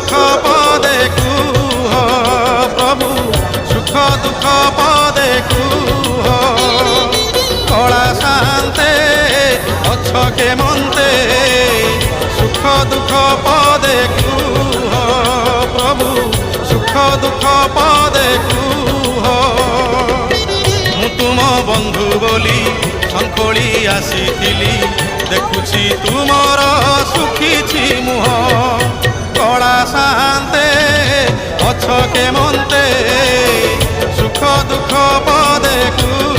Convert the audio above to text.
দুঃখ পদে কুহ প্রভু সুখ দুঃখ পদে কুহ কলা শান্তে অছ কেমন্তে সুখ দুঃখ পদে কুহ প্রভু সুখ দুঃখ পদে কুহ মু তুম বন্ধু বলি শঙ্খোଳି আসিছিলি দেখুছি তুমর শুখিছি মুহ কলা শান্তে অছ কেমন্তে সুখ দুঃখ পদে কুহ